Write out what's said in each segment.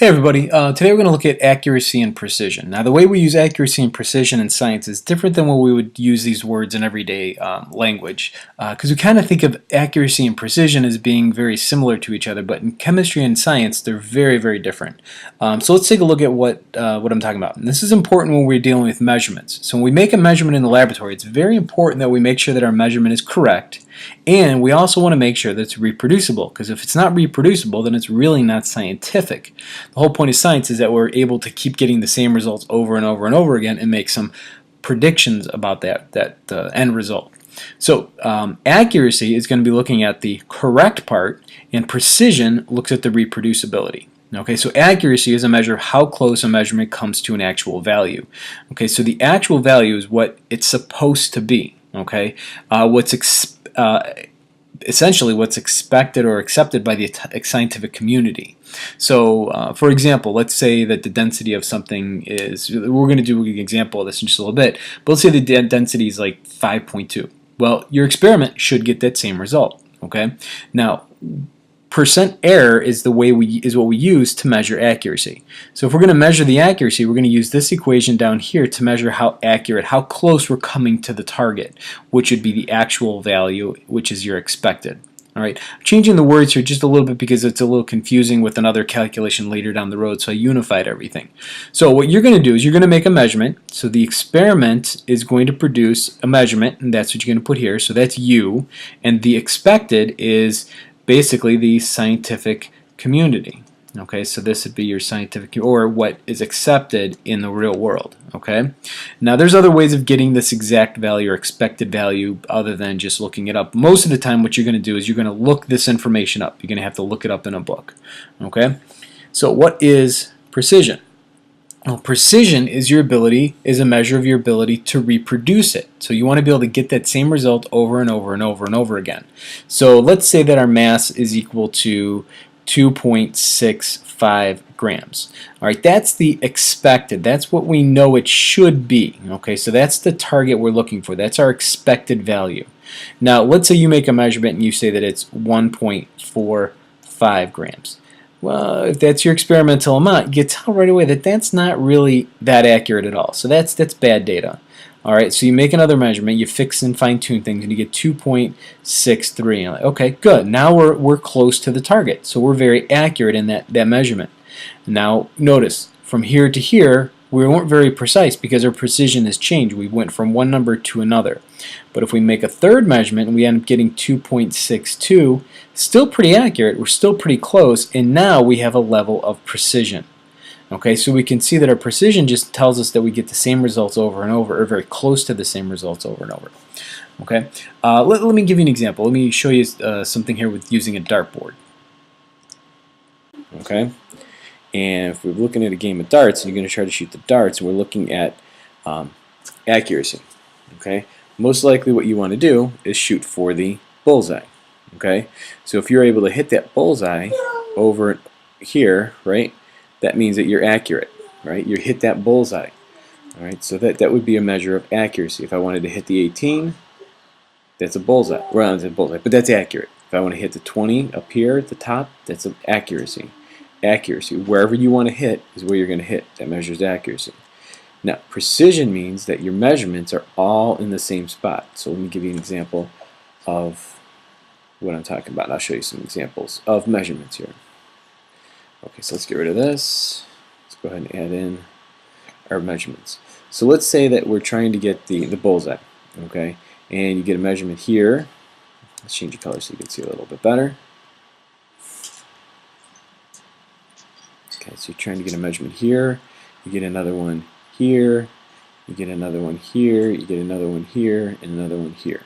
Hey everybody, today we're going to look at accuracy and precision. Now the way we use accuracy and precision in science is different than what we would use these words in everyday language, because we kind of think of accuracy and precision as being very similar to each other, but in chemistry and science they're very, very different. So let's take a look at what I'm talking about. And this is important when we're dealing with measurements. So when we make a measurement in the laboratory, it's very important that we make sure that our measurement is correct, and we also want to make sure that it's reproducible, because if it's not reproducible, then it's really not scientific. The whole point of science is that we're able to keep getting the same results over and over and over again and make some predictions about that end result. So accuracy is going to be looking at the correct part, and precision looks at the reproducibility. Okay, so accuracy is a measure of how close a measurement comes to an actual value. Okay, so the actual value is what it's supposed to be. Okay, essentially what's expected or accepted by the scientific community. So for example, let's say that the density of something is, we're going to do an example of this in just a little bit, but let's say the density is like 5.2. Well, your experiment should get that same result. Okay, now percent error is what we use to measure accuracy. So if we're going to measure the accuracy, we're going to use this equation down here to measure how accurate, how close we're coming to the target, which would be the actual value, which is your expected. All right, I'm changing the words here just a little bit because it's a little confusing with another calculation later down the road, so I unified everything. So what you're going to do is you're going to make a measurement. So the experiment is going to produce a measurement, and that's what you're going to put here. So that's U, and the expected is basically the scientific community. Okay, so this would be your scientific, or what is accepted in the real world. Okay, now there's other ways of getting this exact value or expected value other than just looking it up. Most of the time what you're going to do is you're going to look this information up. You're going to have to look it up in a book. Okay, so what is precision? Well, precision is a measure of your ability to reproduce it. So you want to be able to get that same result over and over and over and over again. So let's say that our mass is equal to 2.65 grams. All right, that's the expected. That's what we know it should be. Okay, so that's the target we're looking for. That's our expected value. Now, let's say you make a measurement and you say that it's 1.45 grams. Well, if that's your experimental amount, you tell right away that that's not really that accurate at all. So that's bad data. All right, so you make another measurement, you fix and fine-tune things, and you get 2.63. And like, okay, good. Now we're close to the target. So we're very accurate in that measurement. Now notice, from here to here, we weren't very precise because our precision has changed. We went from one number to another. But if we make a third measurement and we end up getting 2.62, still pretty accurate, we're still pretty close, and now we have a level of precision. Okay, so we can see that our precision just tells us that we get the same results over and over, or very close to the same results over and over. Okay, let me give you an example. Let me show you something here with using a dartboard. Okay, and if we're looking at a game of darts and you're going to try to shoot the darts, we're looking at accuracy. Okay, most likely what you want to do is shoot for the bullseye. Okay, so if you're able to hit that bullseye over here, right, that means that you're accurate, right? You hit that bullseye. All right, so that would be a measure of accuracy. If I wanted to hit the 18, that's a bullseye. Well, it's a bullseye, but that's accurate. If I want to hit the 20 up here at the top, that's an accuracy. Accuracy, wherever you want to hit is where you're going to hit. That measures accuracy. Now, precision means that your measurements are all in the same spot. So let me give you an example of what I'm talking about. I'll show you some examples of measurements here. Okay, so let's get rid of this. Let's go ahead and add in our measurements. So let's say that we're trying to get the bullseye, okay? And you get a measurement here. Let's change the color so you can see a little bit better. Okay, so you're trying to get a measurement here. You get another one here. You get another one here. You get another one here, and another one here.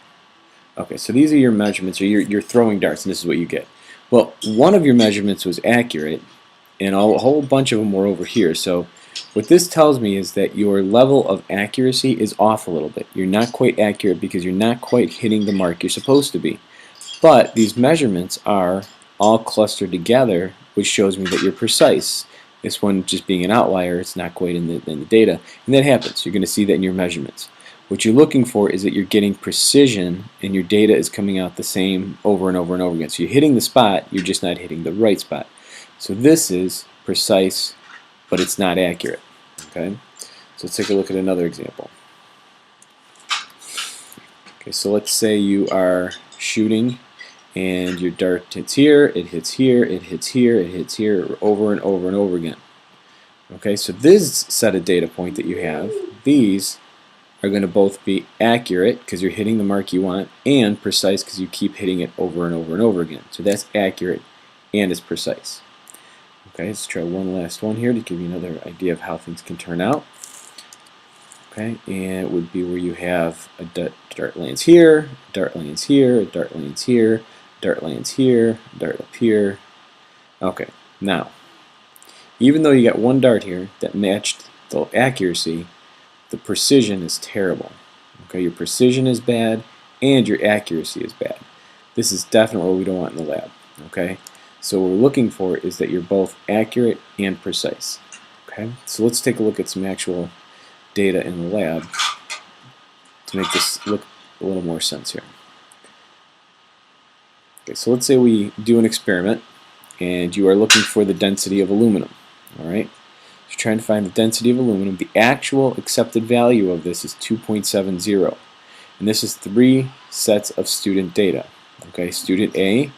Okay, so these are your measurements, or you're throwing darts, and this is what you get. Well, one of your measurements was accurate, and a whole bunch of them were over here. So what this tells me is that your level of accuracy is off a little bit. You're not quite accurate because you're not quite hitting the mark you're supposed to be. But these measurements are all clustered together, which shows me that you're precise. This one just being an outlier, it's not quite in the data, and that happens. You're going to see that in your measurements. What you're looking for is that you're getting precision and your data is coming out the same over and over and over again. So you're hitting the spot, you're just not hitting the right spot. So this is precise, but it's not accurate. Okay, so let's take a look at another example. Okay, so let's say you are shooting and your dart hits here, it hits here, it hits here, it hits here, over and over and over again. Okay, so this set of data point that you have, these are going to both be accurate because you're hitting the mark you want, and precise because you keep hitting it over and over and over again. So that's accurate and it's precise. Okay, let's try one last one here to give you another idea of how things can turn out. Okay, and it would be where you have a dart lands here, a dart lands here, a dart lands here, a dart lands here, a dart up here. Okay, now, even though you got one dart here that matched the accuracy, the precision is terrible. Okay, your precision is bad and your accuracy is bad. This is definitely what we don't want in the lab. Okay, so what we're looking for is that you're both accurate and precise. Okay, so let's take a look at some actual data in the lab to make this look a little more sense here. Okay, so let's say we do an experiment and you are looking for the density of aluminum. Alright, so you're trying to find the density of aluminum. The actual accepted value of this is 2.70, and this is 3 sets of student data. Okay, student A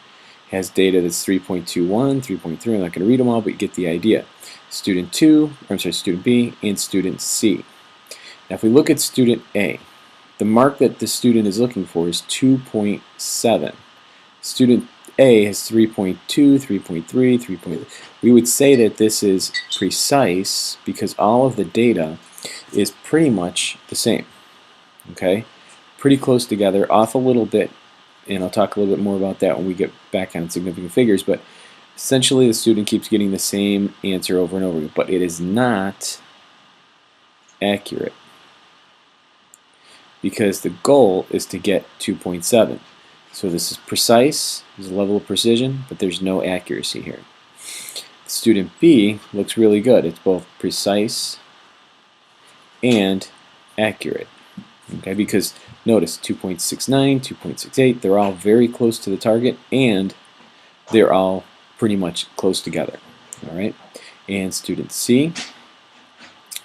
has data that's 3.21, 3.3. I'm not going to read them all, but you get the idea. Student B and student C. Now if we look at student A, the mark that the student is looking for is 2.7. Student A has 3.2, 3.3, 3. We would say that this is precise because all of the data is pretty much the same. Okay, pretty close together, off a little bit, and I'll talk a little bit more about that when we get back on significant figures, but essentially the student keeps getting the same answer over and over again, but it is not accurate because the goal is to get 2.7. So this is precise, there's a level of precision, but there's no accuracy here. Student B looks really good. It's both precise and accurate. Okay, because notice 2.69, 2.68, they're all very close to the target and they're all pretty much close together. Alright, and student C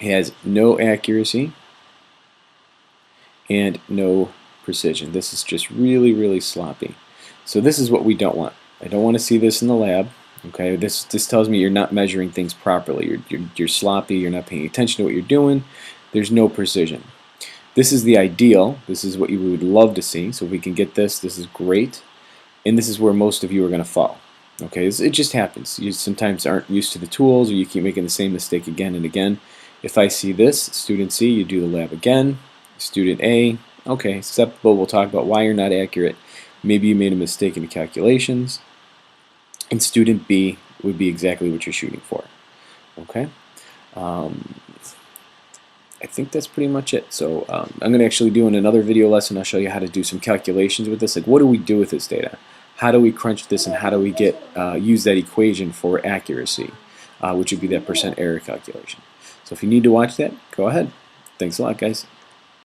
has no accuracy and no precision. This is just really, really sloppy. So this is what we don't want. I don't want to see this in the lab. Okay, this tells me you're not measuring things properly. You're sloppy. You're not paying attention to what you're doing. There's no precision. This is the ideal. This is what you would love to see. So if we can get this, this is great. And this is where most of you are going to fall. Okay, it just happens. You sometimes aren't used to the tools, or you keep making the same mistake again and again. If I see this, student C, you do the lab again. Student A, okay, acceptable. We'll talk about why you're not accurate. Maybe you made a mistake in the calculations. And student B would be exactly what you're shooting for. Okay? I think that's pretty much it. So I'm going to actually do in another video lesson, I'll show you how to do some calculations with this. Like, what do we do with this data? How do we crunch this, and how do we get use that equation for accuracy, which would be that % error calculation. So if you need to watch that, go ahead. Thanks a lot, guys.